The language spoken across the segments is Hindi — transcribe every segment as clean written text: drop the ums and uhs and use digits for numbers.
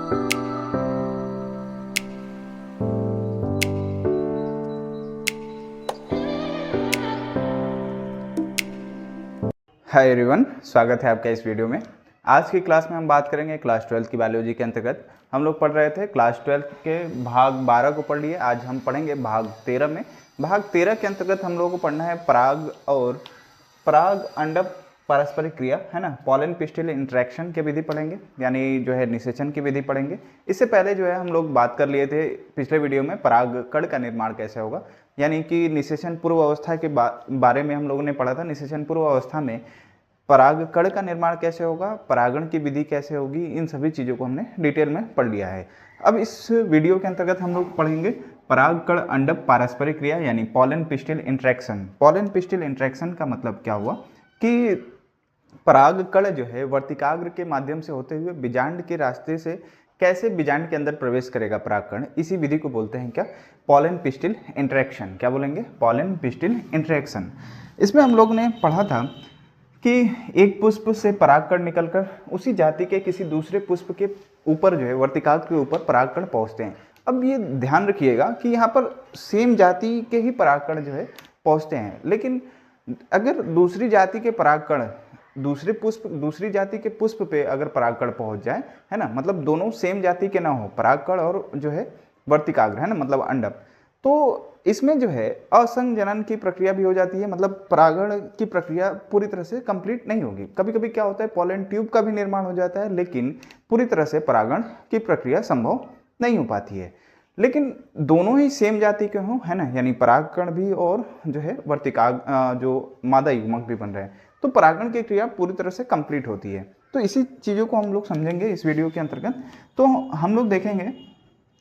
हाय एवरीवन, स्वागत है आपका इस वीडियो में। आज की क्लास में हम बात करेंगे क्लास 12 की बायोलॉजी के अंतर्गत। हम लोग पढ़ रहे थे क्लास 12 के भाग 12 को पढ़ लिए। आज हम पढ़ेंगे भाग 13 में। भाग 13 के अंतर्गत हम लोगों को पढ़ना है पराग और पराग अंडक पारस्परिक क्रिया, है ना। पॉलन पिस्टिल इंटरेक्शन की विधि पढ़ेंगे, यानी जो है निषेचन की विधि पढ़ेंगे। इससे पहले जो है हम लोग बात कर लिए थे पिछले वीडियो में पराग कण का निर्माण कैसे होगा, यानी कि निषेचन पूर्व अवस्था के बारे में हम लोगों ने पढ़ा था। निषेचन पूर्व अवस्था में पराग कण का निर्माण कैसे होगा, परागण की विधि कैसे होगी, इन सभी चीज़ों को हमने डिटेल में पढ़ लिया है। अब इस वीडियो के अंतर्गत हम लोग पढ़ेंगे पराग कण अंडक पारस्परिक क्रिया, यानी pollen pistil interaction. Pollen pistil interaction का मतलब क्या हुआ कि पराग कण जो है वर्तिकाग्र के माध्यम से होते हुए बीजांड के रास्ते से कैसे बीजांड के अंदर प्रवेश करेगा परागकण, इसी विधि को बोलते हैं क्या, पॉलन पिस्टिल इंटरेक्शन। क्या बोलेंगे, पॉलन पिस्टिल इंटरेक्शन। इसमें हम लोग ने पढ़ा था कि एक पुष्प से परागकण निकलकर उसी जाति के किसी दूसरे पुष्प के ऊपर जो है वर्तिकाग्र के ऊपर परागकण पहुंचते हैं। अब ये ध्यान रखिएगा कि यहाँ पर सेम जाति के ही परागकण जो है पहुंचते हैं, लेकिन अगर दूसरी जाति के परागकण दूसरी जाति के पुष्प पे अगर परागकण पहुंच जाए, है ना, मतलब दोनों सेम जाति के ना हो, परागकण और जो है वर्तिकाग्र, है ना, मतलब अंडक, तो इसमें जो है असंजनन की प्रक्रिया भी हो जाती है। मतलब परागण की प्रक्रिया पूरी तरह से कंप्लीट नहीं होगी। कभी कभी क्या होता है, पॉलन ट्यूब का भी निर्माण हो जाता है, लेकिन पूरी तरह से परागण की प्रक्रिया संभव नहीं हो पाती है। लेकिन दोनों ही सेम जाति के हों, है ना, यानी परागकण भी और जो है वर्तिकाग्र जो मादा युग्मक भी बन रहे हैं, तो परागण की क्रिया पूरी तरह से कंप्लीट होती है। तो इसी चीज़ों को हम लोग समझेंगे इस वीडियो के अंतर्गत। तो हम लोग देखेंगे,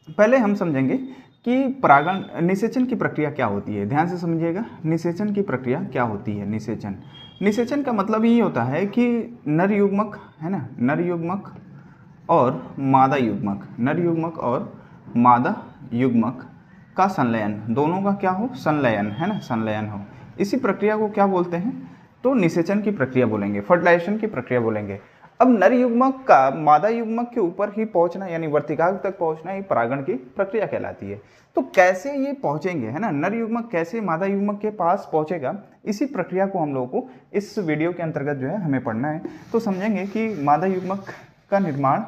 पहले हम समझेंगे कि परागण निषेचन की प्रक्रिया क्या होती है। ध्यान से समझिएगा, निषेचन की प्रक्रिया क्या होती है। निषेचन का मतलब ये होता है कि नर युग्मक, है ना, नर युग्मक और मादा युग्मक, नर युग्मक और मादा युग्मक का संलयन, दोनों का क्या हो, संलयन, है ना, संलयन हो। इसी प्रक्रिया को क्या बोलते हैं, तो निषेचन की प्रक्रिया बोलेंगे, फर्टिलाइजेशन की प्रक्रिया बोलेंगे। अब नर युग्मक का मादा युग्मक के ऊपर ही पहुंचना, यानी वर्तिकाग्र तक पहुंचना ही परागण की प्रक्रिया कहलाती है। तो कैसे ये पहुंचेंगे, है ना, नर युग्मक कैसे मादा युग्मक के पास पहुंचेगा, इसी प्रक्रिया को हम लोगों को इस वीडियो के अंतर्गत जो है हमें पढ़ना है। तो समझेंगे कि मादा युग्मक का निर्माण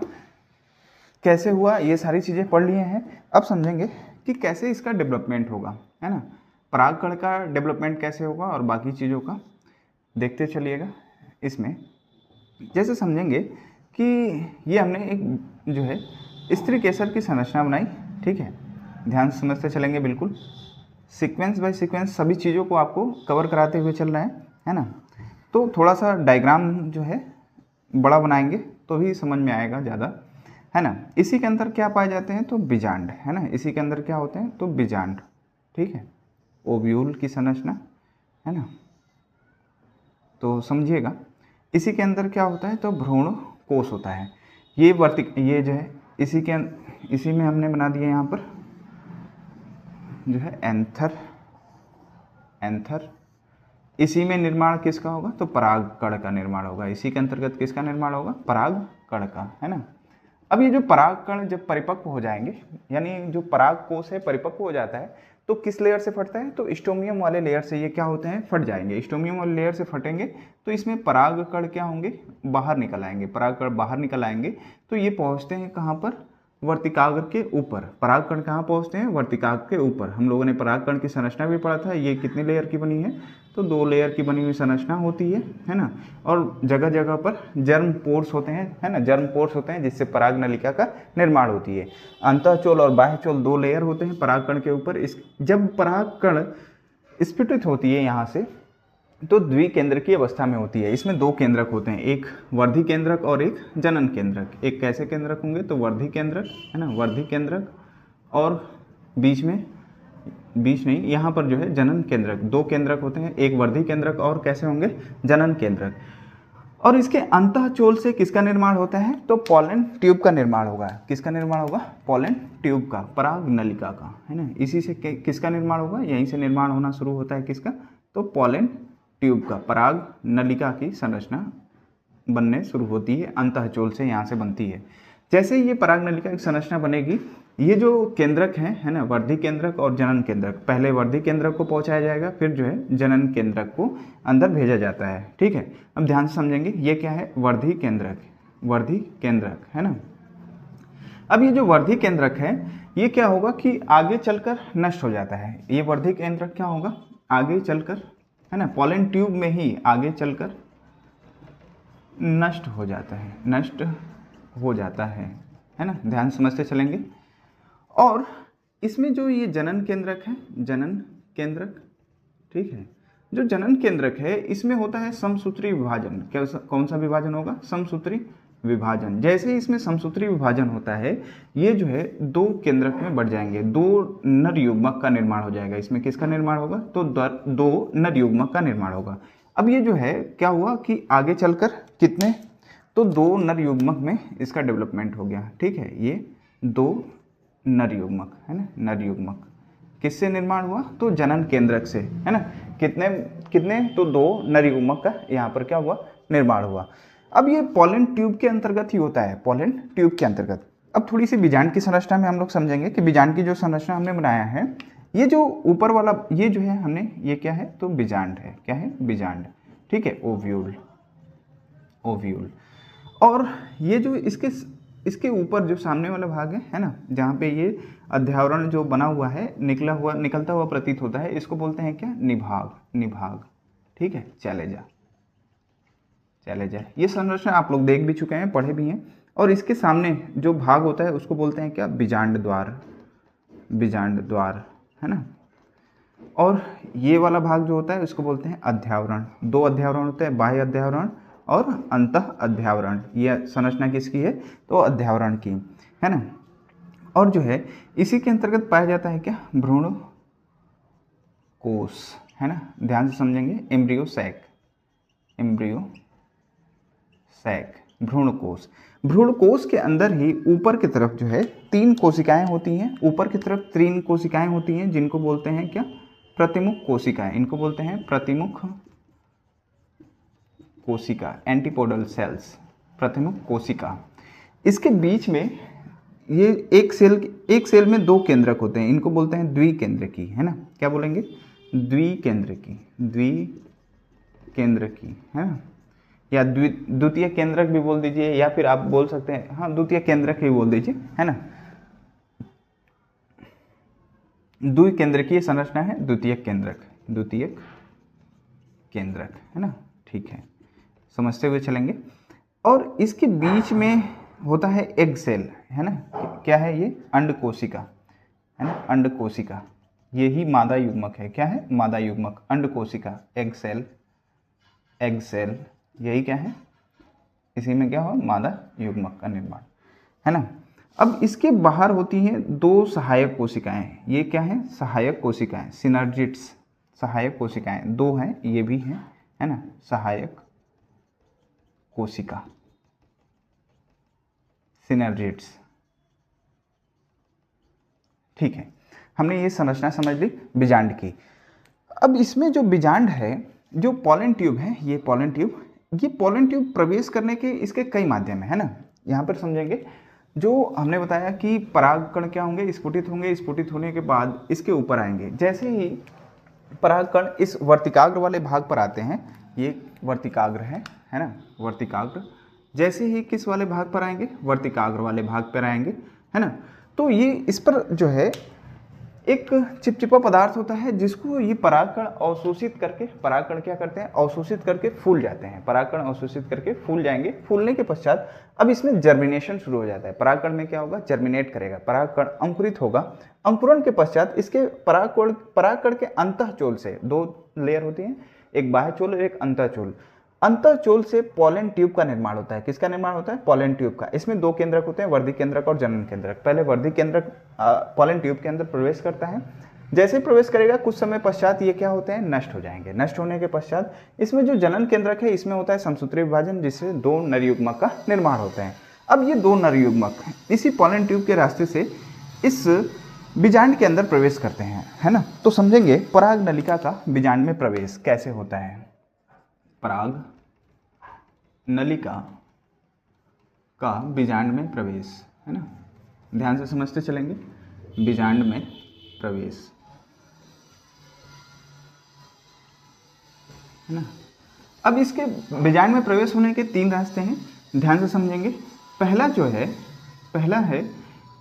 कैसे हुआ, ये सारी चीज़ें पढ़ लिए हैं। अब समझेंगे कि कैसे इसका डेवलपमेंट होगा, है ना, परागकण का डेवलपमेंट कैसे होगा और बाकी चीज़ों का देखते चलिएगा। इसमें जैसे समझेंगे कि ये हमने एक जो है स्त्री केसर की संरचना बनाई, ठीक है, ध्यान से समझते चलेंगे, बिल्कुल सीक्वेंस बाय सीक्वेंस सभी चीज़ों को आपको कवर कराते हुए चल रहे हैं, है ना। तो थोड़ा सा डायग्राम जो है बड़ा बनाएंगे तो ही समझ में आएगा ज़्यादा, है ना। इसी के अंदर क्या पाए जाते हैं, तो बीजांड, है ना, इसी के अंदर क्या होते हैं, तो बीजांड, ठीक है, ओव्यूल की संरचना, है ना। तो समझिएगा, इसी के अंदर क्या होता है, तो भ्रूण कोश होता है। ये ये जो है इसी में हमने बना दिया यहाँ पर जो है एंथर। इसी में निर्माण किसका होगा, तो परागकण का निर्माण होगा। इसी के अंतर्गत किसका निर्माण होगा, परागकण का, है ना। अब ये जो परागकण जब परिपक्व हो जाएंगे, यानी जो पराग कोश है परिपक्व हो जाता है, तो किस लेयर से फटता है, तो स्टोमियम वाले लेयर से ये क्या होते हैं, फट जाएंगे। स्टोमियम वाले लेयर से फटेंगे तो इसमें परागकण क्या होंगे, बाहर निकल आएंगे, परागकण बाहर निकल आएंगे। तो ये पहुंचते हैं कहाँ पर, वर्तिकाग्र के ऊपर। परागकण कहाँ पहुंचते हैं, वर्तिकाग्र के ऊपर। हम लोगों ने परागकण की संरचना भी पढ़ा था, ये कितने लेयर की बनी है, तो 2 लेयर की बनी हुई संरचना होती है ना। और जगह जगह पर जर्म पोर्स होते हैं, है ना, जर्म पोर्स होते हैं जिससे पराग नलिका का निर्माण होती है। अंतःचोल और बाह्यचोल 2 लेयर होते हैं परागकण के ऊपर। जब परागकण स्फुटित होती है यहाँ से, तो द्विकेंद्रकीय अवस्था में होती है। इसमें 2 केंद्रक होते हैं, एक वर्धी केंद्रक और एक जनन केंद्रक। एक कैसे केंद्रक होंगे, तो वर्धी केंद्रक, है ना, वर्धी केंद्रक, और बीच नहीं, यहाँ पर जो है जनन केंद्रक। 2 केंद्रक होते हैं, एक वर्धी केंद्रक और कैसे होंगे, जनन केंद्रक। और इसके अंतःचोल से किसका निर्माण होता है, तो पॉलन ट्यूब का निर्माण होगा। किसका निर्माण होगा, पॉलन ट्यूब का, पराग नलिका का, है ना। इसी से किसका निर्माण होगा, यहीं से निर्माण होना शुरू होता है, किसका, तो पॉलन ट्यूब का, पराग नलिका की संरचना बनने शुरू होती है, अंतःचोल से यहाँ से बनती है। जैसे ये पराग नलिका की संरचना बनेगी, ये जो केंद्रक है ना, वर्धी केंद्रक और जनन केंद्रक, पहले वर्धी केंद्रक को पहुंचाया जाएगा, फिर जो है जनन केंद्रक को अंदर भेजा जाता है। ठीक है, अब ध्यान से समझेंगे ये क्या है, वर्धी केंद्रक, वर्धी केंद्रक है ना। अब ये जो वर्धी केंद्रक है ये क्या होगा कि आगे चलकर नष्ट हो जाता है। ये वर्धी केंद्रक क्या होगा, आगे चलकर, है ना, पॉलन ट्यूब में ही आगे चलकर नष्ट हो जाता है, नष्ट हो जाता है ना। ध्यान समझते चलेंगे। और इसमें जो ये जनन केंद्रक है, जनन केंद्रक, ठीक है, जो जनन केंद्रक है इसमें होता है समसूत्री विभाजन। क्या कौन सा विभाजन होगा, समसूत्री विभाजन। जैसे ही इसमें समसूत्री विभाजन होता है ये जो है दो केंद्रक में बढ़ जाएंगे, दो नर युग्मक का निर्माण हो जाएगा। इसमें किसका निर्माण होगा, तो दो नर युग्मक का निर्माण होगा। अब ये जो है क्या हुआ कि आगे चलकर कितने, तो दो नर युग्मक में इसका डेवलपमेंट हो गया। ठीक है, ये दो नर युग्मक है ना, नर युग्मक किससे निर्माण हुआ, तो जनन केंद्रक से, है ना। कितने कितने, तो दो नर युग्मक का यहाँ पर क्या हुआ, निर्माण हुआ। अब ये पॉलन ट्यूब के अंतर्गत ही होता है, पॉलन ट्यूब के अंतर्गत। अब थोड़ी सी बीजांड की संरचना में हम लोग समझेंगे कि बीजांड की जो संरचना हमने बनाया है, ये जो ऊपर वाला ये जो है हमने, ये क्या है, तो बीजांड है। क्या है, बीजांड। ठीक है, ओव्यूल, ओव्यूल। और ये जो इसके ऊपर जो सामने वाला भाग है ना, जहाँ पे ये अध्यावरण जो बना हुआ है, निकलता हुआ प्रतीत होता है, इसको बोलते हैं क्या, निभाग, निभाग। ठीक है, चले जा, चले जाए। ये संरचना आप लोग देख भी चुके हैं, पढ़े भी हैं। और इसके सामने जो भाग होता है उसको बोलते हैं क्या, बीजांड द्वार, बीजांड द्वार, है ना। और ये वाला भाग जो होता है उसको बोलते हैं अध्यावरण। दो अध्यावरण होते हैं, बाह्य अध्यावरण और अंतः अध्यावरण। यह संरचना किसकी है, तो अध्यावरण की, है ना। और जो है इसी के अंतर्गत पाया जाता है क्या, भ्रूण कोश, है ना। ध्यान से समझेंगे, एम्ब्रियो सैक, एम्ब्रियो सैक, भ्रूण कोश। भ्रूण कोश के अंदर ही ऊपर की तरफ जो है तीन कोशिकाएं होती हैं, ऊपर की तरफ तीन कोशिकाएं होती हैं जिनको बोलते हैं क्या, प्रतिमुख कोशिकाएं। इनको बोलते हैं प्रतिमुख कोशिका, एंटीपोडल सेल्स, प्रतिमुख कोशिका। इसके बीच में ये एक सेल में दो केंद्रक होते हैं, इनको बोलते हैं द्विकेंद्रकी, है ना। क्या बोलेंगे, द्विकेंद्रकी, द्विकेंद्रकी, है ना, या द्वितीय केंद्रक भी बोल दीजिए, या फिर आप बोल सकते हैं, हाँ, द्वितीय केंद्रक ही बोल दीजिए, है ना। द्विकेंद्रकीय संरचना है द्वितीय केंद्रक, द्वितीय केंद्रक, है ना। ठीक है, समझते हुए चलेंगे। और इसके बीच में होता है एग सेल, है ना। क्या है ये, अंड कोशिका, है ना, अंड कोशिका। ये ही मादा युग्मक है। क्या है, मादा युग्मक, अंड कोशिका, एग सेल, एग सेल, यही क्या है, इसी में क्या हो, मादा युग्मक का निर्माण, है ना। अब इसके बाहर होती हैं दो सहायक कोशिकाएं। ये क्या है, सहायक कोशिकाएं, सिनर्जिट्स, सहायक कोशिकाएं दो हैं, ये भी हैं, है ना, सहायक कोशिका, सिनर्जिट्स। ठीक है, हमने ये संरचना समझ ली बीजांड की। अब इसमें जो बीजांड है, जो पॉलन ट्यूब है, ये पॉलन ट्यूब, ये पॉलन ट्यूब प्रवेश करने के इसके कई माध्यम है ना। यहाँ पर समझेंगे, जो हमने बताया कि परागकण क्या होंगे, स्फुटित होंगे, स्फुटित होने के बाद इसके ऊपर आएंगे। जैसे ही परागकण इस वर्तिकाग्र वाले भाग पर आते हैं, ये वर्तिकाग्र है ना, वर्तिकाग्र। जैसे ही किस वाले भाग पर आएंगे, वर्तिकाग्र वाले भाग पर आएंगे, है ना। तो ये इस पर जो है एक चिपचिपा पदार्थ होता है जिसको ये परागकण अवशोषित करके, परागकण क्या करते हैं, अवशोषित करके फूल जाते हैं। परागकण अवशोषित करके फूल जाएंगे। फूलने के पश्चात अब इसमें जर्मिनेशन शुरू हो जाता है। परागकण में क्या होगा, जर्मिनेट करेगा, परागकण अंकुरित होगा। अंकुरण के पश्चात इसके परागकण के अंतःचोल से दो लेयर होती हैं, एक बाह्यचोल और एक अंतःचोल। अंतःचोल से पॉलन ट्यूब का निर्माण होता है। किसका निर्माण होता है, पॉलन ट्यूब का। इसमें दो केंद्रक होते हैं, वर्धी केंद्रक और जनन केंद्रक। पहले वर्धी केंद्रक पॉलन ट्यूब के अंदर प्रवेश करता है। जैसे ही प्रवेश करेगा कुछ समय पश्चात ये क्या होते हैं, नष्ट हो जाएंगे। नष्ट होने के पश्चात इसमें जो जनन केंद्रक है, इसमें होता है समसूत्री विभाजन, जिससे दो नर युग्मक का निर्माण होता है। अब ये दो नर युग्मक इसी पॉलन ट्यूब के रास्ते से इस बीजांड के अंदर प्रवेश करते हैं, है ना। तो समझेंगे पराग नलिका का बीजांड में प्रवेश कैसे होता है। पराग नलिका का बीजांड में प्रवेश, है ना, ध्यान से समझते चलेंगे, बीजांड में प्रवेश, है ना। अब इसके बीजांड में प्रवेश होने के 3 रास्ते हैं, ध्यान से समझेंगे। पहला है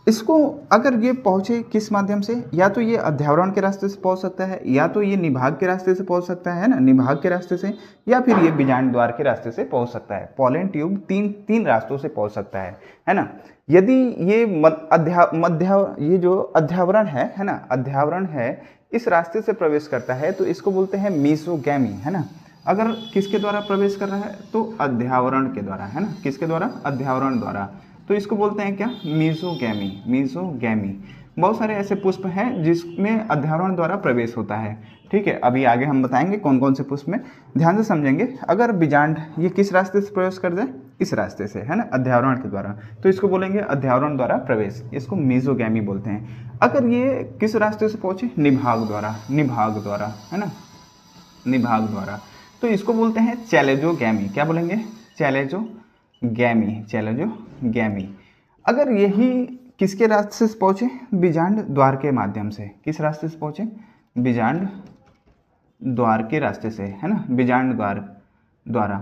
इसको अगर ये पहुँचे किस माध्यम से, या तो ये अध्यावरण के रास्ते से पहुँच सकता है, या तो ये निभाग के रास्ते से पहुँच सकता है ना, निभाग के रास्ते से, या फिर ये बीजांड द्वार के रास्ते से पहुँच सकता है। पोलन ट्यूब तीन रास्तों से पहुँच सकता है ना। यदि ये ये जो अध्यावरण है ना, अध्यावरण है, इस रास्ते से प्रवेश करता है तो इसको बोलते हैं मीसोगैमी, है ना। अगर किसके द्वारा प्रवेश कर रहा है तो अध्यावरण के द्वारा, है ना, किसके द्वारा, अध्यावरण द्वारा, तो इसको बोलते हैं क्या, मीसोगैमी, मीसोगैमी। बहुत सारे ऐसे पुष्प हैं जिसमें अध्यावरण द्वारा प्रवेश होता है, ठीक है। अभी आगे हम बताएंगे कौन कौन से पुष्प में, ध्यान से समझेंगे। अगर बीजांड ये किस रास्ते से प्रवेश कर जाए, इस रास्ते से, है ना, अध्यावरण के द्वारा, तो इसको बोलेंगे अध्यावरण द्वारा प्रवेश, इसको मीसोगैमी बोलते हैं। अगर ये किस रास्ते से पहुंचे, निभाग द्वारा, निभाग द्वारा, है ना, निभाग द्वारा, तो इसको बोलते हैं चैलेजोगैमी। क्या बोलेंगे, चैलेजोगैमी, चैलेजोगैमी। अगर यही किसके रास्ते से पहुंचे, बीजांड द्वार के माध्यम से, किस रास्ते से पहुंचे, बीजांड द्वार के रास्ते से, है ना, बीजांड द्वार द्वारा,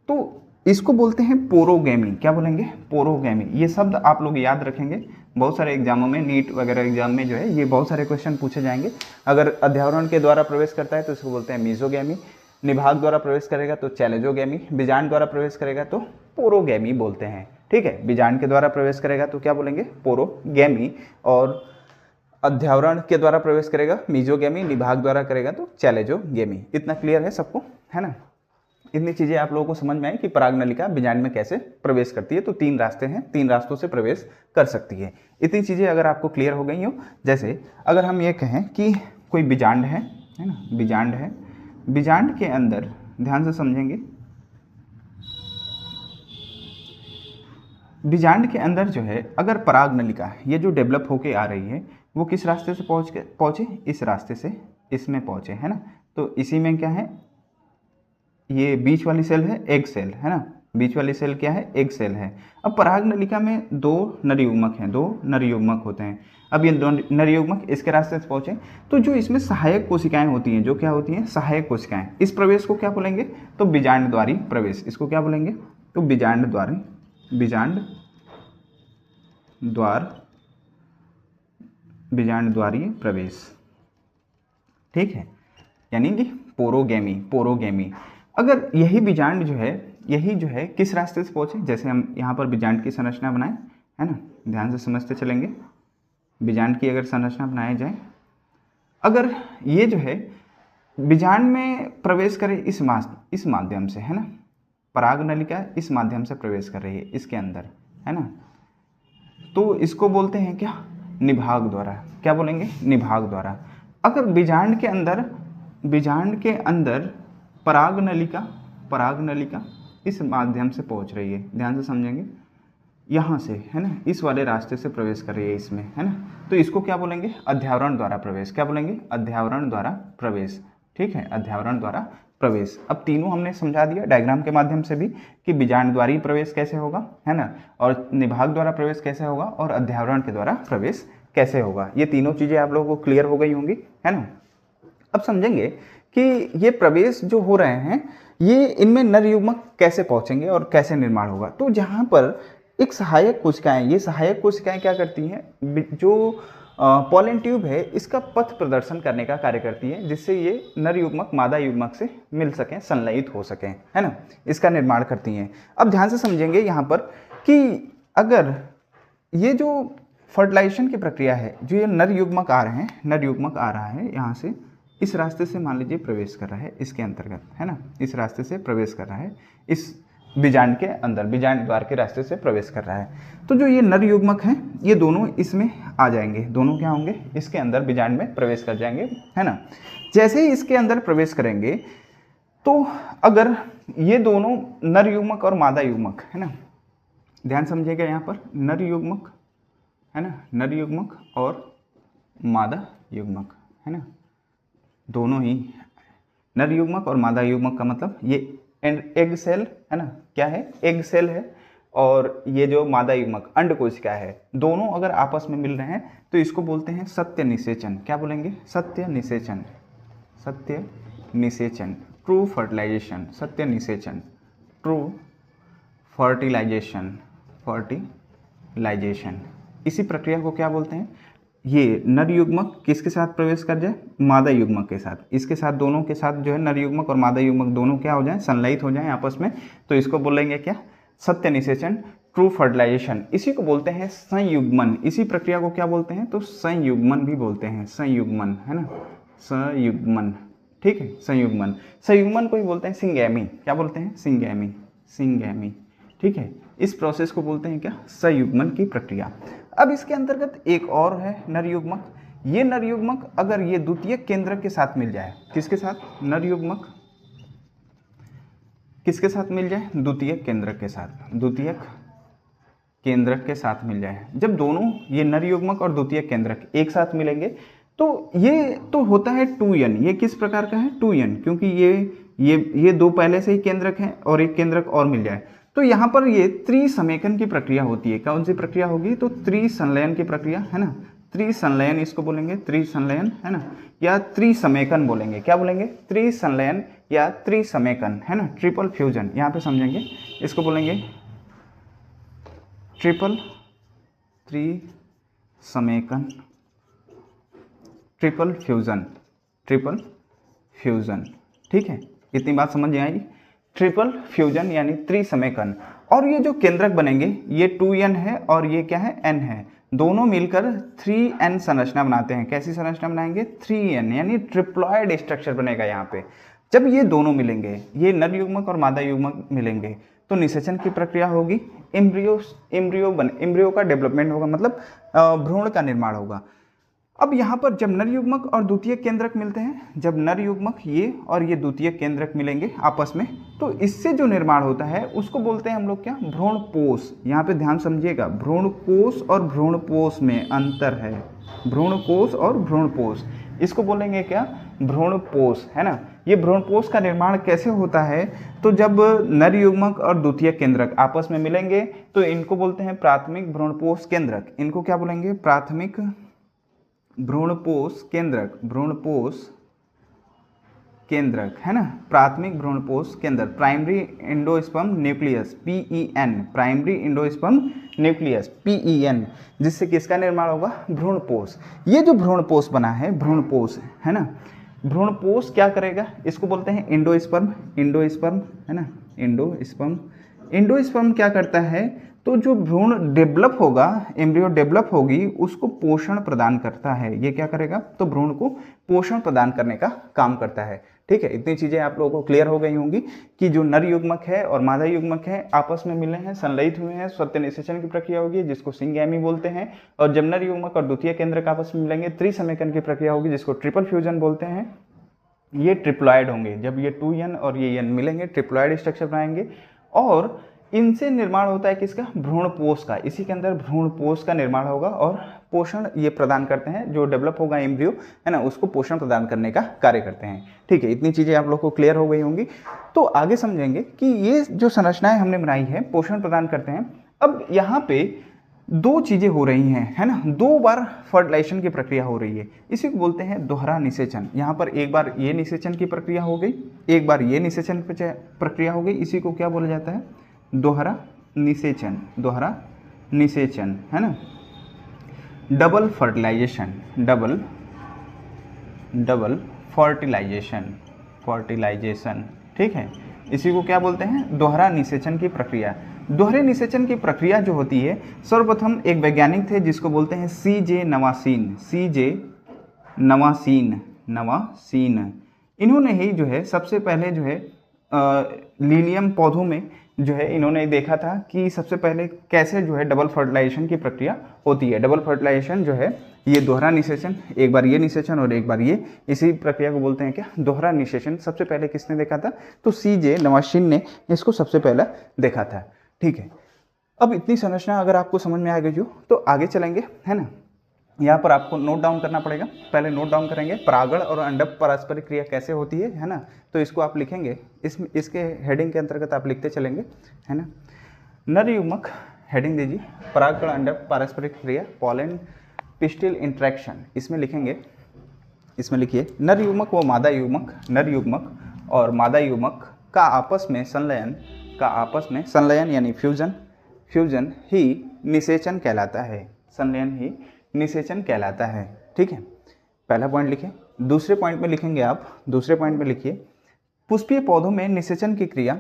तो इसको बोलते हैं पोरोगैमी। क्या बोलेंगे, पोरोगैमी। ये शब्द आप लोग याद रखेंगे, बहुत सारे एग्जामों में, नीट वगैरह एग्जाम में जो है ये बहुत सारे क्वेश्चन पूछे जाएंगे। अगर अध्यावरण के द्वारा प्रवेश करता है तो इसको बोलते हैं मीसोगैमी, निभाग द्वारा प्रवेश करेगा तो चैलेजोगैमी, बीजांड द्वारा प्रवेश करेगा तो पोरोगैमी बोलते हैं, ठीक है। बीजांड के द्वारा प्रवेश करेगा तो क्या बोलेंगे, पोरोगैमी, और अध्यावरण के द्वारा प्रवेश करेगा मीसोगैमी, निभाग द्वारा करेगा तो चैलेजोगैमी। इतना क्लियर है सबको, है ना। इतनी चीज़ें आप लोगों को समझ में आई कि परागनलिका बीजांड में कैसे प्रवेश करती है। तो 3 रास्ते हैं, 3 रास्तों से प्रवेश कर सकती है। इतनी चीज़ें अगर आपको क्लियर हो गई हो, जैसे अगर हम ये कहें कि कोई बीजांड है ना, बीजांड है, बीजांड के अंदर, ध्यान से समझेंगे, बीजांड के अंदर जो है अगर परागनलिका ये जो डेवलप होके आ रही है वो किस रास्ते से पहुँचे, इस रास्ते से इसमें पहुँचे, है ना। तो इसी में क्या है, ये बीच वाली सेल है एग सेल, है ना, बीच वाली सेल क्या है, एग सेल है। अब परागनलिका में 2 नरयुग्मक हैं, 2 नरयुग्मक होते हैं। अब ये 2 नरयुग्मक इसके रास्ते से पहुंचे तो जो इसमें सहायक कोशिकाएं होती हैं, जो क्या होती हैं, सहायक कोशिकाएं, इस प्रवेश को क्या बोलेंगे, तो बीजांड द्वारी प्रवेश, इसको क्या बोलेंगे, तो बीजांड द्वारी, बीजांड द्वार, बीजांड द्वारी प्रवेश, ठीक है, यानी कि पोरोगैमी, पोरोगैमी। अगर यही बीजांड जो है, यही जो है किस रास्ते से पहुँचे, जैसे हम यहाँ पर बीजांड की संरचना बनाएं, है ना, ध्यान से समझते चलेंगे। बीजांड की अगर संरचना बनाई जाए, अगर ये जो है बीजांड में प्रवेश करे इस माध्यम से, है ना, परागनलिका इस माध्यम से प्रवेश कर रही है इसके अंदर, है ना, तो इसको बोलते हैं क्या, निभाग द्वारा। क्या बोलेंगे, निभाग द्वारा। अगर बीजांड के अंदर परागनलिका इस माध्यम से पहुंच रही है, ध्यान से समझेंगे, यहाँ से, है ना, इस वाले रास्ते से प्रवेश कर रही है इसमें, है ना, तो इसको क्या बोलेंगे, अध्यावरण द्वारा प्रवेश। क्या बोलेंगे, अध्यावरण द्वारा प्रवेश, ठीक है, अध्यावरण द्वारा प्रवेश। अब तीनों हमने समझा दिया डायग्राम के माध्यम से भी कि बीजांड द्वारी प्रवेश कैसे होगा, है ना, और निभाग द्वारा प्रवेश कैसे होगा, और अध्यावरण के द्वारा प्रवेश कैसे होगा। ये तीनों चीज़ें आप लोगों को क्लियर हो गई होंगी, है ना। अब समझेंगे कि ये प्रवेश जो हो रहे हैं ये इनमें नरयुग्मक कैसे पहुंचेंगे और कैसे निर्माण होगा। तो जहाँ पर एक सहायक कोशिकाएं, ये सहायक कोशिकाएं क्या करती हैं, जो पोलन ट्यूब है इसका पथ प्रदर्शन करने का कार्य करती है, जिससे ये नर युग्मक मादा युग्मक से मिल सकें, संलयित हो सकें, है ना, इसका निर्माण करती हैं। अब ध्यान से समझेंगे यहाँ पर कि अगर ये जो फर्टिलाइजेशन की प्रक्रिया है, जो ये नर युग्मक आ रहे हैं, नर युग्मक आ रहा है यहाँ से, इस रास्ते से मान लीजिए प्रवेश कर रहा है इसके अंतर्गत, है ना, इस रास्ते से प्रवेश कर रहा है, इस बीजांड के अंदर, बीजांड द्वार के रास्ते से प्रवेश कर रहा है। तो जो ये नर युग्मक हैं ये दोनों इसमें आ जाएंगे, दोनों क्या होंगे, इसके अंदर बीजांड में प्रवेश कर जाएंगे, है ना। जैसे ही इसके अंदर प्रवेश करेंगे तो अगर ये दोनों नर युग्मक और मादा युग्मक, है ना, ध्यान समझिएगा यहाँ पर, नर युग्मक, है ना, नर युग्मक और मादा युग्मक, है ना, दोनों ही नर युग्मक और मादा युग्मक का मतलब ये एग सेल, है ना, क्या है, एग सेल है, और ये जो मादा युग्मक अंड कोशिका है, दोनों अगर आपस में मिल रहे हैं तो इसको बोलते हैं सत्य निषेचन। क्या बोलेंगे? सत्य निषेचन। सत्य निषेचन, ट्रू फर्टिलाइजेशन, सत्य निषेचन, ट्रू फर्टिलाइजेशन, फर्टिलाइजेशन। इसी प्रक्रिया को क्या बोलते हैं? ये नर युग्मक किसके साथ प्रवेश कर जाए? मादा युग्मक के साथ। इसके साथ, दोनों के साथ जो है नर युग्मक और मादा युग्मक दोनों क्या हो जाए? संलयित हो जाएं आपस में, तो इसको बोलेंगे क्या? सत्य निषेचन, ट्रू फर्टिलाइजेशन। इसी को बोलते हैं संयुग्मन। इसी प्रक्रिया को क्या बोलते हैं? तो संयुग्मन भी बोलते हैं, संयुग्मन, है ना, संयुग्मन। ठीक है, संयुग्मन। संयुग्मन को ही बोलते हैं सिंगैमी। क्या बोलते हैं? Syngamy, syngamy. ठीक है, इस प्रोसेस को बोलते हैं क्या? संयुग्मन की प्रक्रिया। अब इसके अंतर्गत एक और है नर युग्मक। ये नर युग्मक अगर ये द्वितीयक केंद्रक के साथ मिल जाए, किसके साथ? नर युग्मक किसके साथ मिल जाए? द्वितीयक केंद्रक के साथ, द्वितीयक केंद्रक के साथ मिल जाए। जब दोनों ये नर युग्मक और द्वितीयक केंद्रक एक साथ मिलेंगे तो ये तो होता है 2n। ये किस प्रकार का है? 2n, क्योंकि ये दो पहले से ही केंद्रक हैं और एक केंद्रक और मिल जाए तो यहाँ पर ये त्रिसमेकन की प्रक्रिया होती है। कौन सी प्रक्रिया होगी? तो त्रिसंलयन की प्रक्रिया, है ना, त्रिसंलयन इसको बोलेंगे, त्रिसंलयन, है ना, या त्रिसमेकन बोलेंगे। क्या बोलेंगे? त्रिसंलयन या त्रिसमेकन, है ना, ट्रिपल फ्यूजन। यहाँ पे समझेंगे, इसको बोलेंगे ट्रिपल, त्रिसमेकन, ट्रिपल फ्यूजन, ट्रिपल फ्यूजन। ठीक है, इतनी बात समझ में आई? ट्रिपल फ्यूजन यानी त्रिसमेकन। और ये जो केंद्रक बनेंगे ये 2n है और ये क्या है? n है। दोनों मिलकर 3n संरचना बनाते हैं। कैसी संरचना बनाएंगे? 3n, यानी ट्रिप्लॉयड स्ट्रक्चर बनेगा यहाँ पे। जब ये दोनों मिलेंगे, ये नर युग्मक और मादा युग्मक मिलेंगे तो निषेचन की प्रक्रिया होगी, एम्ब्रियो का डेवलपमेंट होगा, मतलब भ्रूण का निर्माण होगा। अब यहाँ पर जब नर युग्मक और द्वितीयक केंद्रक मिलते हैं, जब नर युग्मक ये और ये द्वितीयक केंद्रक मिलेंगे आपस में, तो इससे जो निर्माण होता है उसको बोलते हैं हम लोग क्या? भ्रूणपोष। यहाँ पे ध्यान समझिएगा, भ्रूणकोष और भ्रूणपोष में अंतर है। भ्रूणकोष और भ्रूणपोष, इसको बोलेंगे क्या? भ्रूणपोष, है ना। ये भ्रूणपोष का निर्माण कैसे होता है? तो जब नर युग्मक और द्वितीयक केंद्रक आपस में मिलेंगे तो इनको बोलते हैं प्राथमिक भ्रूणपोष केंद्रक। इनको क्या बोलेंगे? प्राथमिक भ्रूणपोष केंद्रक, भ्रूणपोष केंद्रक, है ना, प्राथमिक भ्रूणपोष केंद्र, primary endosperm nucleus, PEN, primary endosperm nucleus, PEN, जिससे किसका निर्माण होगा? भ्रूणपोष। ये जो भ्रूणपोष बना है, भ्रूणपोष, है ना, भ्रूणपोष क्या करेगा? इसको बोलते हैं एंडोस्पर्म, एंडोस्पर्म, है ना, एंडोस्पर्म। एंडोस्पर्म क्या करता है? तो जो भ्रूण डेवलप होगा, एम्ब्रियो डेवलप होगी, उसको पोषण प्रदान करता है। ये क्या करेगा? तो भ्रूण को पोषण प्रदान करने का काम करता है। ठीक है, इतनी चीज़ें आप लोगों को क्लियर हो गई होंगी कि जो नर युग्मक है और मादा युग्मक है आपस में मिले हैं, संलयित हुए हैं, सत्य निषेचन की प्रक्रिया होगी जिसको सिंगैमी बोलते हैं। और जब नर युग्मक और द्वितीयक केंद्रक आपस में मिलेंगे त्रिसमेकन की प्रक्रिया होगी जिसको ट्रिपल फ्यूजन बोलते हैं। ये ट्रिप्लॉयड होंगे। जब ये 2n और ये n मिलेंगे ट्रिप्लॉयड स्ट्रक्चर बनाएंगे और इनसे निर्माण होता है किसका? भ्रूणपोष का। इसी के अंदर भ्रूणपोष का निर्माण होगा और पोषण ये प्रदान करते हैं। जो डेवलप होगा एम्ब्रियो, है ना, उसको पोषण प्रदान करने का कार्य करते हैं। ठीक है, इतनी चीज़ें आप लोग को क्लियर हो गई होंगी। तो आगे समझेंगे कि ये जो संरचनाएं हमने बनाई है पोषण प्रदान करते हैं। अब यहाँ पे दो चीज़ें हो रही हैं, है ना, दो बार फर्टिलाइजेशन की प्रक्रिया हो रही है। इसी को बोलते हैं दोहरा निषेचन। यहाँ पर एक बार ये निषेचन की प्रक्रिया हो गई, एक बार ये निषेचन प्रक्रिया हो गई। इसी को क्या बोला जाता है? दोहरा निषेचन, दोहरा निषेचन, है ना। Double fertilization, double fertilization, fertilization. ठीक है, इसी को क्या बोलते हैं? दोहरा निषेचन की प्रक्रिया। दोहरे निषेचन की प्रक्रिया जो होती है, सर्वप्रथम एक वैज्ञानिक थे जिसको बोलते हैं CJ नवासीन, CJ नवासीन। इन्होंने ही जो है सबसे पहले जो है लीलियम पौधों में जो है इन्होंने देखा था कि सबसे पहले कैसे जो है डबल फर्टिलाइजेशन की प्रक्रिया होती है। डबल फर्टिलाइजेशन जो है ये दोहरा निषेचन, एक बार ये निषेचन और एक बार ये, इसी प्रक्रिया को बोलते हैं क्या? दोहरा निषेचन। सबसे पहले किसने देखा था? तो CJ नवासीन ने इसको सबसे पहला देखा था। ठीक है, अब इतनी संरचना अगर आपको समझ में आ गई हो तो आगे चलेंगे, है ना। यहाँ पर आपको नोट डाउन करना पड़ेगा। पहले नोट डाउन करेंगे परागण और अंडक परस्पर क्रिया कैसे होती है ना। तो इसको आप लिखेंगे, इसके हेडिंग के अंतर्गत आप लिखते चलेंगे, है ना। नर युग्मक, हेडिंग दीजिए परागकण अंडा पारस्परिक क्रिया पॉलन पिस्टिल इंट्रैक्शन। इसमें लिखेंगे, इसमें लिखिए नर युग्मक व मादा युग्मक, नर युग्मक और मादा युग्मक का आपस में संलयन यानी फ्यूजन ही निषेचन कहलाता है। संलयन ही निषेचन कहलाता है। ठीक है, पहला पॉइंट लिखें। दूसरे पॉइंट में लिखेंगे आप, दूसरे पॉइंट में लिखिए पुष्पीय पौधों में निषेचन की क्रिया,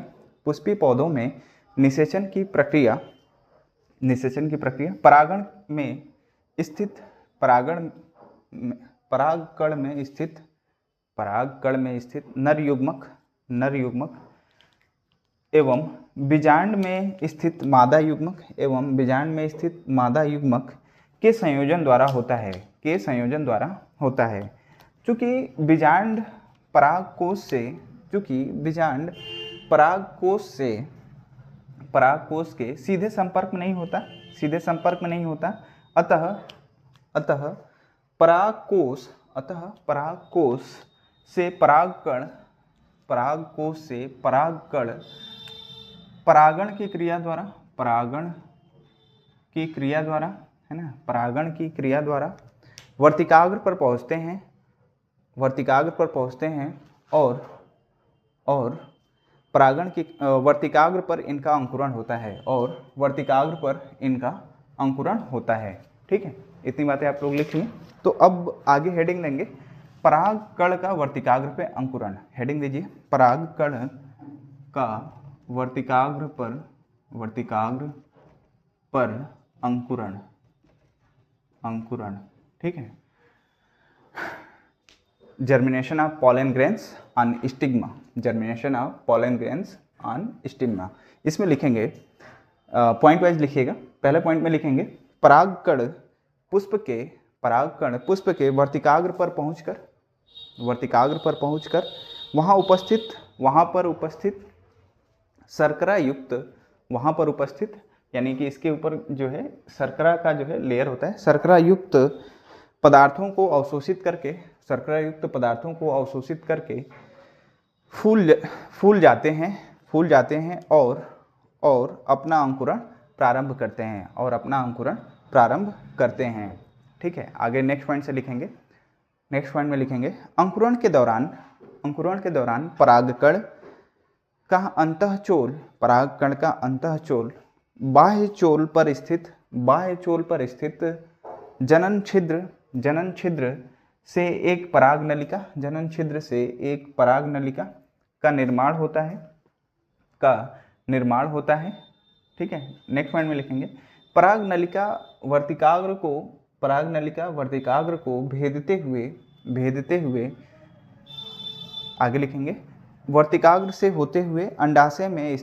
पुष्पीय पौधों में निषेचन की प्रक्रिया परागण में स्थित परागकण में स्थित नर युग्मक एवं बीजांड में स्थित मादा युग्मक के संयोजन द्वारा होता है। चूँकि बीजांड परागकोश के सीधे संपर्क में नहीं होता, अतः परागकोश से परागकण परागण की क्रिया द्वारा वर्तिकाग्र पर पहुँचते हैं और परागण की वर्तिकाग्र पर इनका अंकुरण होता है। ठीक है, इतनी बातें आप लोग लिख लिए। तो अब आगे हेडिंग लेंगे परागकण का वर्तिकाग्र पे अंकुरण। हेडिंग दीजिए परागकण का वर्तिकाग्र पर अंकुरण। ठीक है, germination of pollen grains on stigma, इसमें लिखेंगे पॉइंट वाइज लिखिएगा। पहले पॉइंट में लिखेंगे परागकण पुष्प के वर्तिकाग्र पर पहुंचकर वहां पर उपस्थित शर्करा युक्त यानी कि इसके ऊपर जो है शर्करा का जो है लेयर होता है, शर्करा युक्त पदार्थों को अवशोषित करके फूल जाते हैं और अपना अंकुरण प्रारंभ करते हैं। ठीक है, आगे नेक्स्ट पॉइंट से लिखेंगे। नेक्स्ट पॉइंट में लिखेंगे अंकुरण के दौरान परागकण का अंतःचोल बाह्य चोल पर स्थित जनन छिद्र से एक परागनलिका का निर्माण होता है। ठीक है, नेक्स्ट पॉइंट में लिखेंगे परागनलिका वर्तिकाग्र को भेदते हुए आगे लिखेंगे वर्तिकाग्र से होते हुए अंडाशय में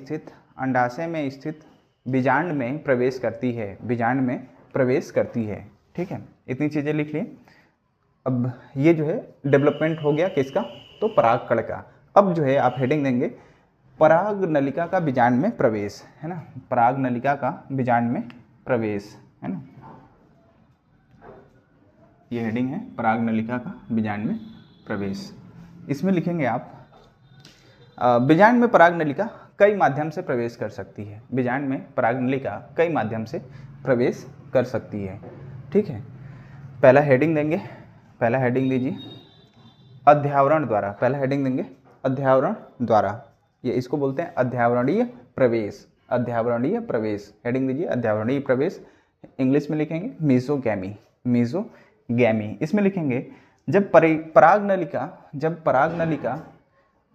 स्थित बीजांड में प्रवेश करती है। ठीक है, इतनी चीज़ें लिख लिए। अब ये जो है डेवलपमेंट हो गया किसका, तो परागकण का। अब जो है आप हेडिंग देंगे परागनलिका का बीजांड में प्रवेश, है ना, परागनलिका का बीजांड में प्रवेश, है ना, ये हेडिंग है परागनलिका का बीजांड में प्रवेश। इसमें लिखेंगे आप बीजांड में परागनलिका कई माध्यम से प्रवेश कर सकती है। बीजांड में परागनलिका कई माध्यम से प्रवेश कर सकती है। ठीक है, पहला हेडिंग देंगे, पहला हेडिंग दीजिए अध्यावरण द्वारा। पहला हेडिंग देंगे अध्यावरण द्वारा, ये इसको बोलते हैं अध्यावरणीय प्रवेश। हेडिंग दीजिए अध्यावरणीय प्रवेश। इंग्लिश में लिखेंगे मीजोगैमी। इसमें लिखेंगे जब परागनलिका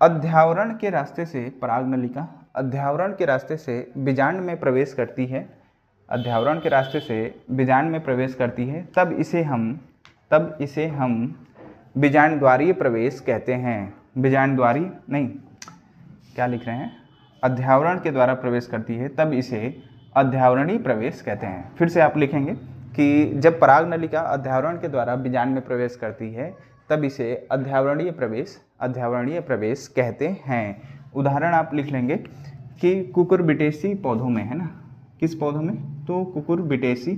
अध्यावरण के रास्ते से बीजांड में प्रवेश करती है, तब इसे हम बीजांडद्वारीय प्रवेश कहते हैं। बीजांडद्वारी नहीं, क्या लिख रहे हैं, अध्यावरण के द्वारा प्रवेश करती है तब इसे अध्यावरणीय प्रवेश कहते हैं। फिर से आप लिखेंगे कि जब परागनलिका अध्यावरण के द्वारा बीजांड में प्रवेश करती है तब इसे अध्यावरणीय प्रवेश कहते हैं। उदाहरण आप लिख लेंगे कि कुकुरबिटेसी पौधों में, है ना, किस पौधों में, तो कुकुरबिटेसी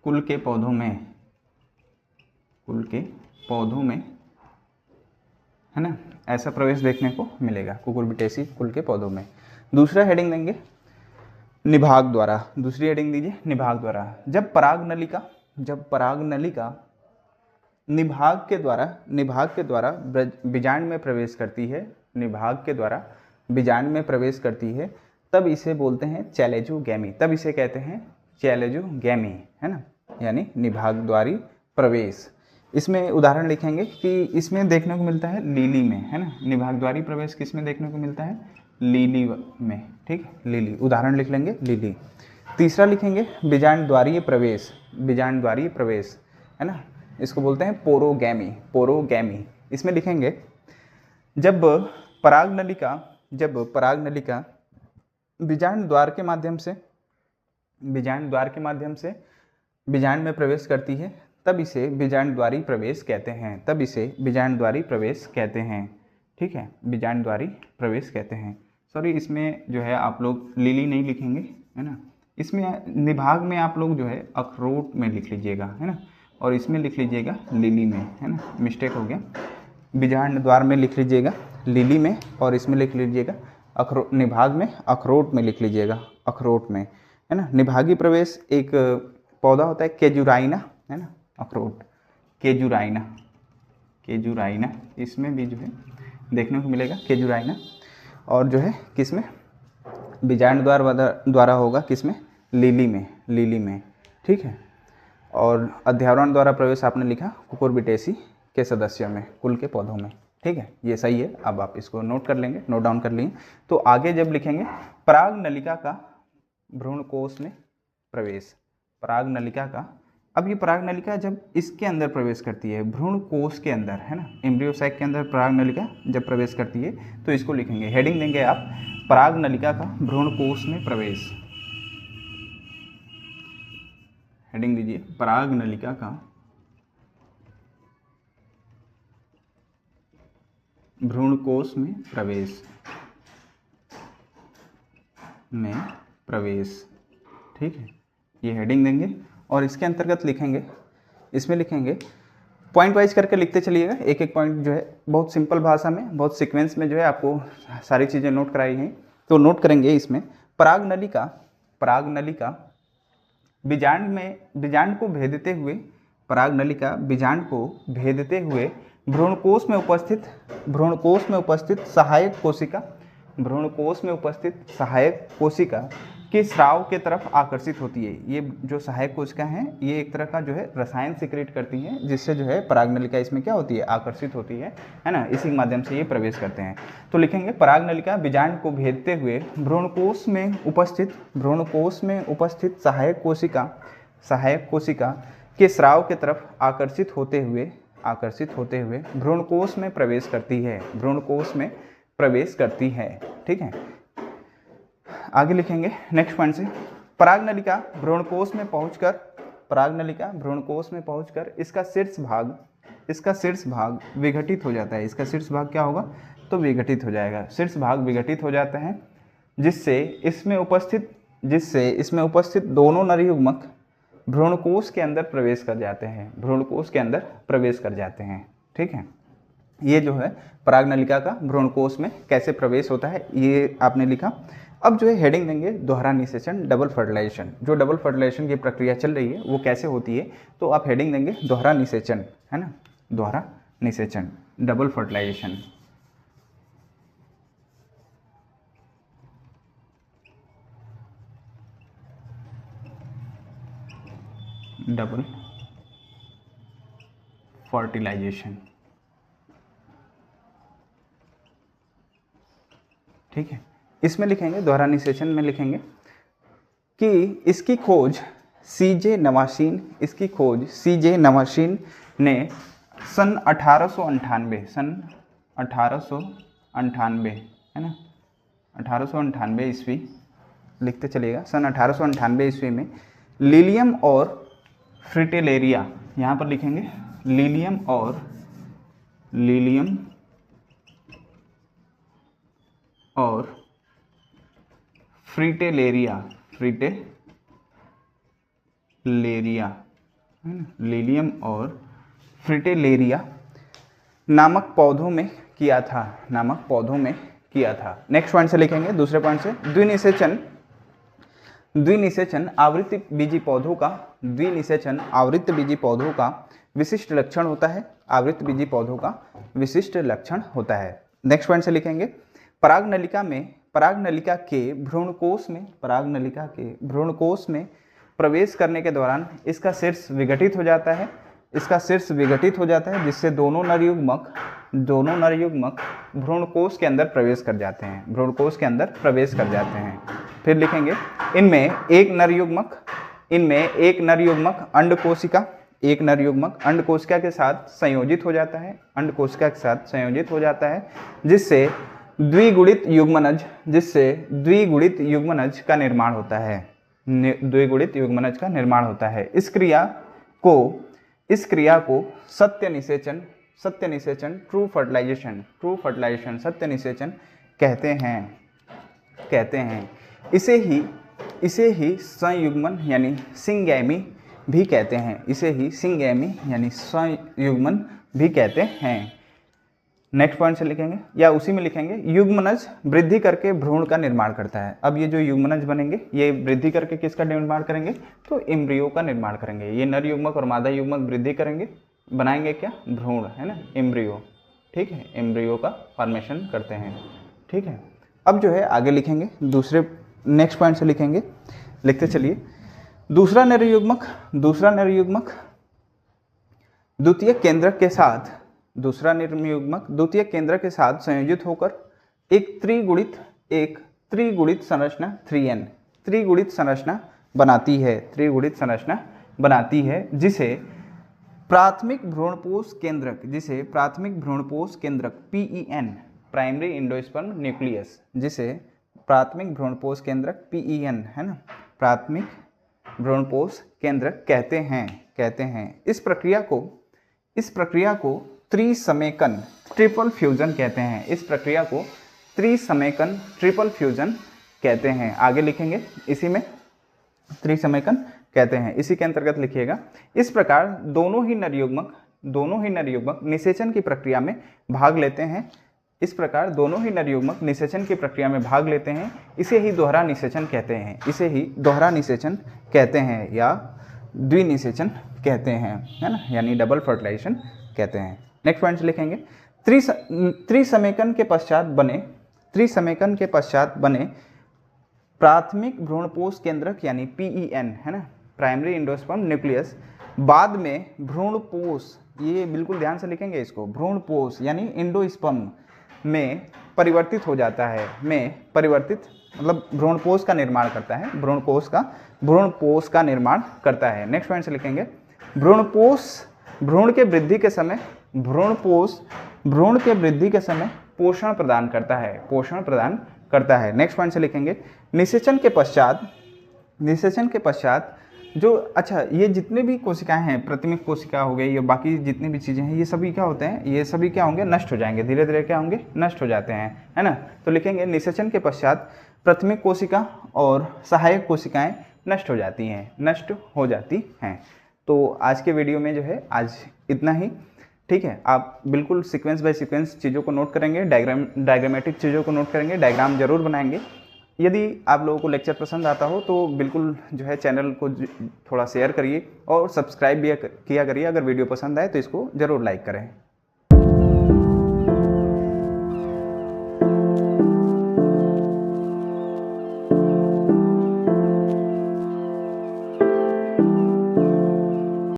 कुल के पौधों में है ना, ऐसा प्रवेश देखने को मिलेगा कुकुरबिटेसी कुल के पौधों में। दूसरा हेडिंग देंगे निभाग द्वारा, दूसरी हेडिंग दीजिए निभाग द्वारा। जब पराग नलिका निभाग के द्वारा बीजांड में प्रवेश करती है, निभाग के द्वारा बीजांड में प्रवेश करती है, तब इसे बोलते हैं चैलेजोगैमी, तब इसे कहते हैं चैलेजोगैमी, है ना, यानी निभाग द्वारी प्रवेश। इसमें उदाहरण लिखेंगे कि इसमें देखने को मिलता है लीली में, है ना, निभाग द्वारी प्रवेश किस में देखने को मिलता है, लीली में, ठीक है, लीली, उदाहरण लिख लेंगे लीली। तीसरा लिखेंगे बीजांड द्वारीय प्रवेश, बीजांड द्वारीय प्रवेश, है ना, इसको बोलते हैं पोरोगैमी। इसमें लिखेंगे जब पराग नलिका बीजांड द्वार के माध्यम से बीजांड में प्रवेश करती है, तब इसे बीजांड द्वारी प्रवेश कहते हैं, ठीक है, बीजांड द्वारी प्रवेश कहते हैं। सॉरी, इसमें जो है आप लोग लीली नहीं लिखेंगे, है ना, इसमें निभाग में आप लोग जो है अखरोट में लिख लीजिएगा, है ना, और इसमें लिख लीजिएगा लीली में, है ना, मिस्टेक हो गया, बीजांड द्वार में लिख लीजिएगा लीली में, और इसमें लिख लीजिएगा निभाग में अखरोट में लिख लीजिएगा, अखरोट में, है ना। निभागी प्रवेश एक पौधा होता है केजुराइना, है ना, अखरोट केजुराइना, इसमें भी जो है देखने को मिलेगा केजुराइना, और जो है किसमें, बीजांड द्वारा होगा किसमें, लीली में, ठीक है। और अध्यारोहण द्वारा प्रवेश आपने लिखा कुकुरबिटेसी के सदस्यों में, कुल के पौधों में, ठीक है, ये सही है। अब आप इसको नोट डाउन कर लेंगे। तो आगे जब लिखेंगे पराग नलिका का भ्रूणकोश में प्रवेश, पराग नलिका का, अब ये पराग नलिका जब इसके अंदर प्रवेश करती है, भ्रूणकोश के अंदर, है ना, एम्ब्रियो सैक के अंदर पराग नलिका जब प्रवेश करती है, तो इसको लिखेंगे, हेडिंग देंगे आप पराग नलिका का भ्रूणकोश में प्रवेश, हेडिंग दीजिए पराग नलिका का भ्रूणकोश में प्रवेश, ठीक है, ये हेडिंग देंगे। और इसके अंतर्गत लिखेंगे, इसमें लिखेंगे पॉइंट वाइज करके लिखते चलिएगा, एक एक पॉइंट जो है बहुत सिंपल भाषा में, बहुत सीक्वेंस में जो है आपको सारी चीज़ें नोट कराई हैं। तो नोट करेंगे इसमें पराग नलिका बीजांड को भेदते हुए, पराग नलिका बीजांड को भेदते हुए भ्रूणकोश में उपस्थित सहायक कोशिका के स्राव के तरफ आकर्षित होती है। ये जो सहायक कोशिका हैं, ये एक तरह का जो है रसायन सिक्रेट करती हैं, जिससे जो है पराग नलिका इसमें क्या होती है, आकर्षित होती है ना, इसी के माध्यम से ये प्रवेश करते हैं। तो लिखेंगे पराग नलिका बीजांड को भेदते हुए भ्रूणकोश में उपस्थित सहायक कोशिका के स्राव के तरफ आकर्षित होते हुए भ्रूणकोश में प्रवेश करती है, ठीक है। आगे लिखेंगे नेक्स्ट पॉइंट से, पराग नलिका भ्रूणकोश में पहुंचकर इसका शीर्ष भाग विघटित हो जाता है। इसका शीर्ष भाग क्या होगा, तो विघटित हो जाएगा, शीर्ष भाग विघटित हो जाते हैं, जिससे इसमें उपस्थित दोनों नरयुग्मक भ्रूणकोश के अंदर प्रवेश कर जाते हैं, ठीक है। ये जो है पराग नलिका का भ्रूणकोश में कैसे प्रवेश होता है, ये आपने लिखा। अब जो है हेडिंग देंगे दोहरा निषेचन, डबल फर्टिलाइजेशन। जो डबल फर्टिलाइजेशन की प्रक्रिया चल रही है वो कैसे होती है, तो आप हेडिंग देंगे दोहरा निषेचन, है ना, दोहरा निषेचन, डबल फर्टिलाइजेशन। डबल फर्टिलाइजेशन, ठीक है। इसमें लिखेंगे दोहरा निषेचन में लिखेंगे कि इसकी खोज सीजे नवाशीन ने सन 1898 है ना, 1898 ईस्वी लिखते चलिएगा, सन 1898 ईस्वी में लीलियम और फ्रिटिलेरिया, यहाँ पर लिखेंगे लीलियम और फ्रिटेलेरिया है ना, लीलियम और फ्रिटेलेरिया नामक पौधों में किया था, नामक पौधों में किया था। नेक्स्ट पॉइंट से लिखेंगे, दूसरे पॉइंट से, द्विनिषेचन आवृतबीजी पौधों का, द्विनिषेचन आवृतबीजी पौधों का विशिष्ट लक्षण होता है, आवृतबीजी पौधों का विशिष्ट लक्षण होता है। नेक्स्ट पॉइंट से लिखेंगे, परागनलिका के भ्रूणकोश में प्रवेश करने के दौरान इसका शीर्ष विघटित हो जाता है, जिससे दोनों नर युग्मक भ्रूणकोश के अंदर प्रवेश कर जाते हैं, फिर लिखेंगे, इनमें एक नर युग्मक अंडकोशिका के साथ संयोजित हो जाता है, जिससे द्विगुणित युग्मनज का निर्माण होता है। इस क्रिया को सत्य निषेचन ट्रू फर्टिलाइजेशन सत्य निषेचन कहते हैं। इसे ही संयुग्मन यानी सिंगैमी भी कहते हैं। नेक्स्ट पॉइंट से लिखेंगे या उसी में लिखेंगे, युग्मनज वृद्धि करके भ्रूण का निर्माण करता है। अब ये जो युग्मनज बनेंगे ये वृद्धि करके किसका निर्माण करेंगे, तो एम्ब्रियो का निर्माण करेंगे। ये नर युग्मक और मादा युग्मक वृद्धि करेंगे, बनाएंगे क्या, भ्रूण, है ना, एम्ब्रियो। ठीक है, एम्ब्रियो का फॉर्मेशन करते हैं। ठीक है, अब जो है आगे लिखेंगे, दूसरे नेक्स्ट पॉइंट से लिखेंगे, लिखते चलिए, दूसरा नर युग्मक द्वितीय केंद्रक के साथ संयोजित होकर एक त्रिगुणित संरचना 3n त्रिगुणित संरचना बनाती है, जिसे प्राथमिक भ्रूणपोष केंद्रक PEN प्राइमरी इंडोस्पर्म न्यूक्लियस, जिसे प्राथमिक भ्रूणपोष केंद्रक PEN, है ना, प्राथमिक भ्रूणपोष केंद्रक कहते हैं। इस प्रक्रिया को त्रिसमेकन ट्रिपल फ्यूजन कहते हैं। आगे लिखेंगे, इसी में त्रिसमेकन कहते हैं, इसी के अंतर्गत लिखिएगा। इस प्रकार दोनों ही नर युग्मक निषेचन की प्रक्रिया में भाग लेते हैं। इसे ही दोहरा निषेचन कहते हैं या द्विनिषेचन कहते हैं, है ना, यानी डबल फर्टिलाइजेशन कहते हैं। नेक्स्ट पॉइंट से लिखेंगे, त्रिसमेकन के पश्चात बने प्राथमिक भ्रूणपोष केंद्रक यानी PEN, है ना, प्राइमरी इंडोस्पर्म न्यूक्लियस, बाद में भ्रूणपोष, ये बिल्कुल ध्यान से लिखेंगे इसको, भ्रूणपोष यानी इंडोस्पर्म में परिवर्तित हो जाता है, मतलब भ्रूणपोष का निर्माण करता है। नेक्स्ट पॉइंट से लिखेंगे, भ्रूण के वृद्धि के समय पोषण प्रदान करता है। नेक्स्ट पॉइंट से लिखेंगे, निषेचन के पश्चात जो, अच्छा, ये जितने भी कोशिकाएं हैं, प्राथमिक कोशिका हो गई, ये बाकी जितनी भी चीज़ें हैं, ये सभी क्या होते हैं, ये सभी क्या होंगे, नष्ट हो जाएंगे, धीरे धीरे क्या होंगे, नष्ट हो जाते हैं, है ना। तो लिखेंगे, निषेचन के पश्चात प्राथमिक कोशिका और सहायक कोशिकाएं नष्ट हो जाती हैं। तो आज के वीडियो में जो है आज इतना ही। ठीक है, आप बिल्कुल सीक्वेंस बाय सीक्वेंस चीज़ों को नोट करेंगे, डायग्रामेटिक चीज़ों को नोट करेंगे, डायग्राम जरूर बनाएंगे। यदि आप लोगों को लेक्चर पसंद आता हो तो बिल्कुल जो है चैनल को थोड़ा शेयर करिए और सब्सक्राइब भी किया करिए। अगर वीडियो पसंद आए तो इसको ज़रूर लाइक करें।